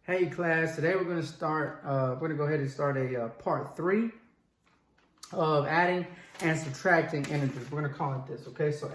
Hey class, today we're going to go ahead and start a part 3 of adding and subtracting integers. We're going to call it this, okay? So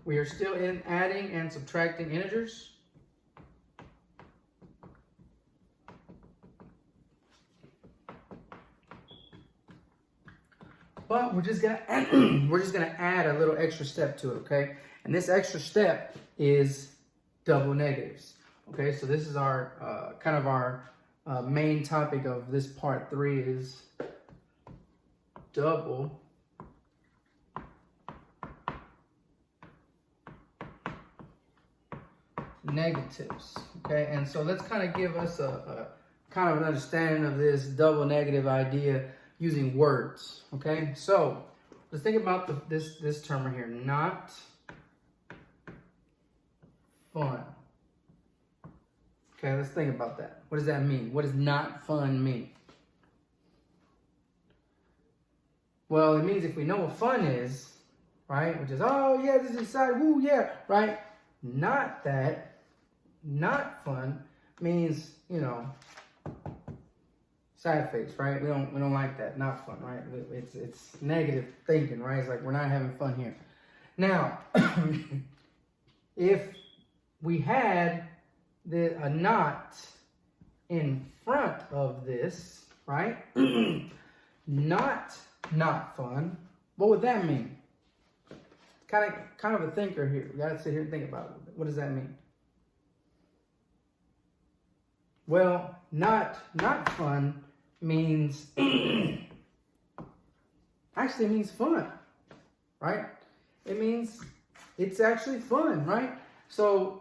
we are still in adding and subtracting integers. But we're just gonna add a little extra step to it, okay? And this extra step is double negatives. Okay, so this is our kind of our main topic of this part 3 is double negatives. Okay, and so let's kind of give us a kind of an understanding of this double negative idea using words. Okay, so let's think about this term right here, not fun. Okay, let's think about that. What does that mean? What does not fun mean? Well, it means if we know what fun is, right, which is, oh yeah, this is exciting, woo, yeah, right? Not that, not fun means, you know, sad face, right? We don't like that, not fun, right? It's negative thinking, right? It's like we're not having fun here. Now, if we had a not in front of this, right? not fun. What would that mean? Kind of a thinker here. We gotta sit here and think about it. What does that mean? Well, not fun means actually it means fun, right? It means it's actually fun, right? So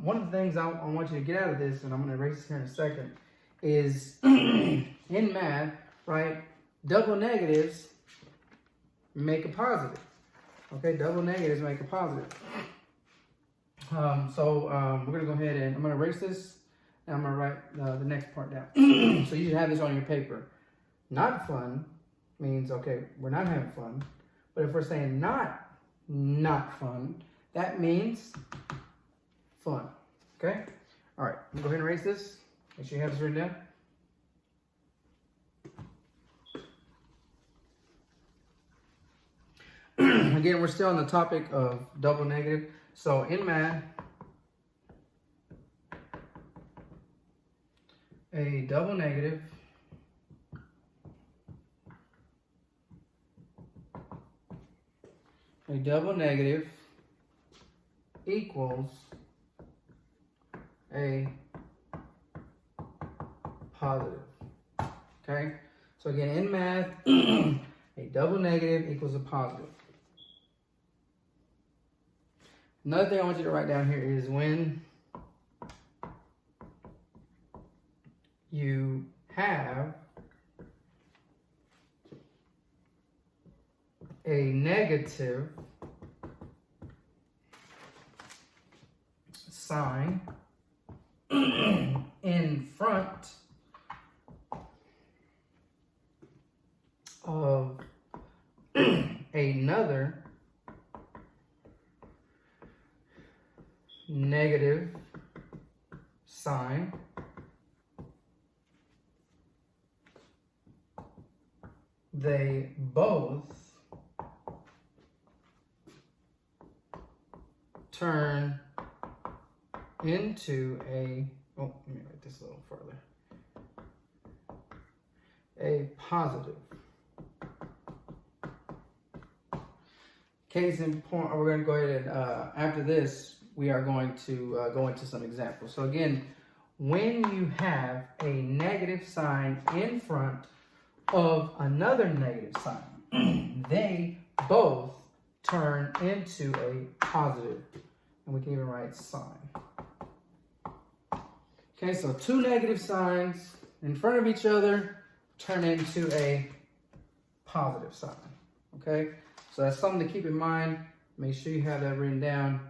one of the things I want you to get out of this, and I'm going to erase this here in a second, is in math, right, double negatives make a positive. Okay, double negatives make a positive. We're going to go ahead and I'm going to erase this, and I'm going to write the next part down. So you should have this on your paper. Not fun means, okay, we're not having fun. But if we're saying not fun, that means fun. Okay? All right. Go ahead and erase this. Make sure you have this written down. Again, we're still on the topic of double negative. So in math, a double negative equals a positive. Okay? So again, in math, a double negative equals a positive. Another thing I want you to write down here is when you have a negative sign in front of another negative sign, they both turn into a, oh, let me write this a little further, a positive. Case in point, we're going to go ahead and, after this, we are going to go into some examples. So again, when you have a negative sign in front of another negative sign, they both turn into a positive. And we can even write sign. Okay, so two negative signs in front of each other turn into a positive sign. Okay, so that's something to keep in mind. Make sure you have that written down.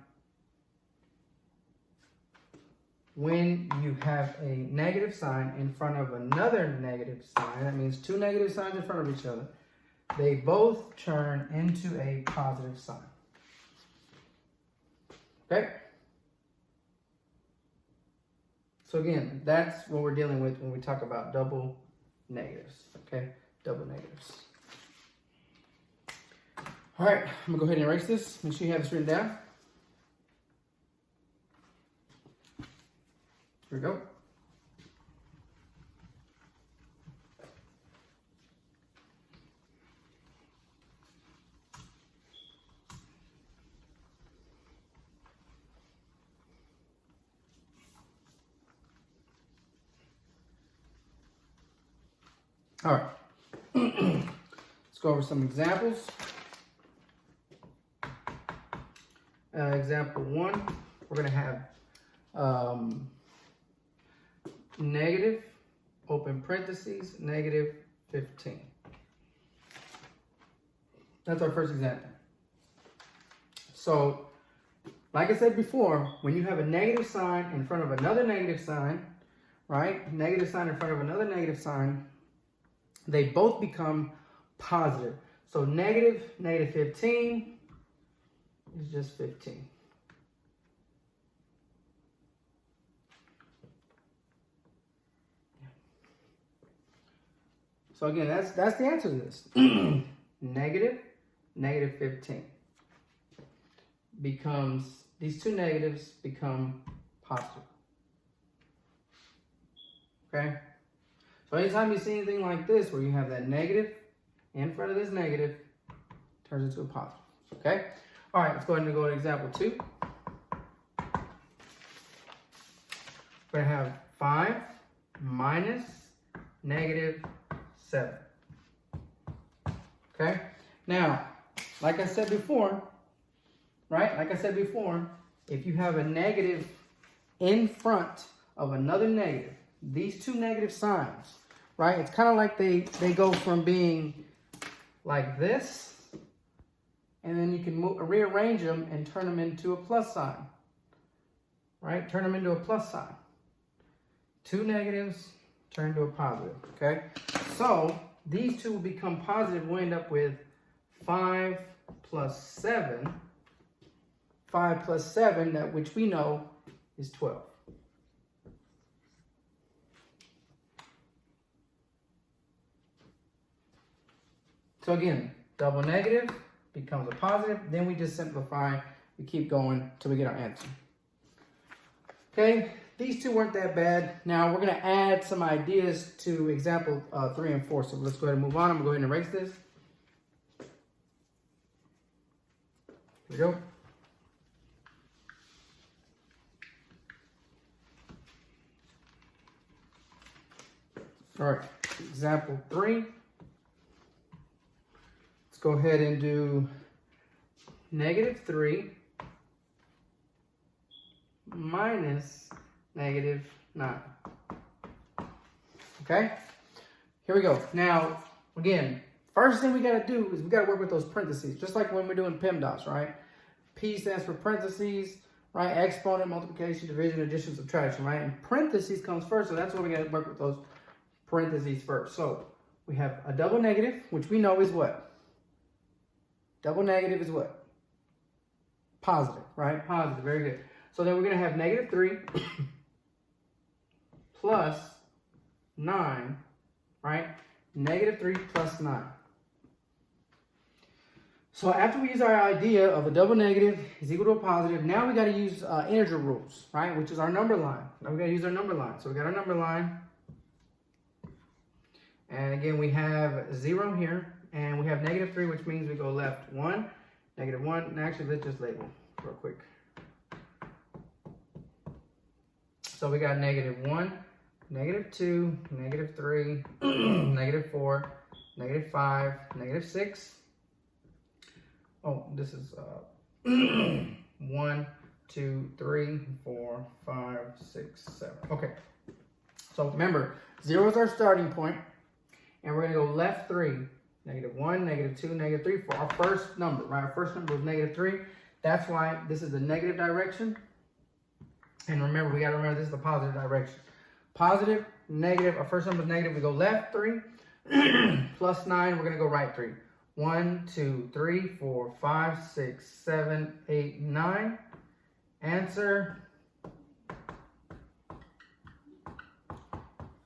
When you have a negative sign in front of another negative sign, that means two negative signs in front of each other, they both turn into a positive sign. Okay? So again, that's what we're dealing with when we talk about double negatives, okay? Double negatives. All right, I'm gonna go ahead and erase this. Make sure you have this written down. Here we go. All right, let's go over some examples. Example 1, we're going to have negative, open parentheses, negative 15. That's our first example. So, like I said before, when you have a negative sign in front of another negative sign, right? Negative sign in front of another negative sign, they both become positive. So negative 15 is just 15. So again, that's the answer to this. Negative 15 becomes, these two negatives become positive. Okay? So anytime you see anything like this, where you have that negative in front of this negative, turns into a positive. Okay? All right, let's go ahead and go to example 2. We're going to have 5 minus negative 7. Okay? Now, like I said before, right? Like I said before, if you have a negative in front of another negative, these two negative signs, right? It's kind of like they go from being like this, and then you can rearrange them and turn them into a plus sign, right? Turn them into a plus sign. Two negatives turn to a positive, okay? So these two will become positive. We'll end up with 5 plus 7. 5 plus 7, that which we know is 12. So again, double negative becomes a positive. Then we just simplify. We keep going till we get our answer. Okay, these two weren't that bad. Now we're going to add some ideas to example 3 and 4. So let's go ahead and move on. I'm going to go ahead and erase this. Here we go. All right, example 3. Let's go ahead and do negative 3 minus negative 9. Okay, here we go. Now, again, first thing we got to do is we got to work with those parentheses, just like when we're doing PEMDAS, right? P stands for parentheses, right? Exponent, multiplication, division, addition, subtraction, right? And parentheses comes first, so that's why we got to work with those parentheses first. So we have a double negative, which we know is what? Double negative is what? Positive, right? Positive, very good. So then we're going to have negative 3 plus 9, right? Negative 3 plus 9. So after we use our idea of a double negative is equal to a positive, now we got to use integer rules, right? Which is our number line. Now we got to use our number line. So we got our number line. And again, we have 0 here. And we have negative 3, which means we go left 1, negative 1. And actually, let's just label real quick. So we got negative 1, negative 2, negative 3, negative 4, negative 5, negative 6. Oh, this is 1, 2, 3, 4, 5, 6, 7. Okay. So remember, 0 is our starting point. And we're going to go left 3. Negative 1, negative 2, negative 3 for our first number, right? Our first number was negative 3. That's why this is the negative direction. And remember, we got to remember this is the positive direction. Positive, negative. Our first number is negative. We go left 3 plus 9. We're going to go right 3. 1, 2, 3, 4, 5, 6, 7, 8, 9. Answer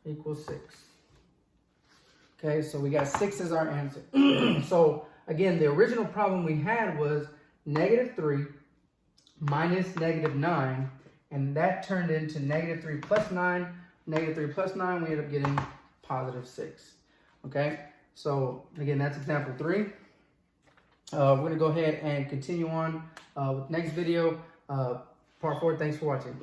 equals 6. Okay, so we got 6 as our answer. So again, the original problem we had was -3 minus -9, and that turned into -3 plus 9. -3 plus 9, we end up getting +6. Okay, so again, that's example 3. We're going to go ahead and continue on with next video, part 4. Thanks for watching.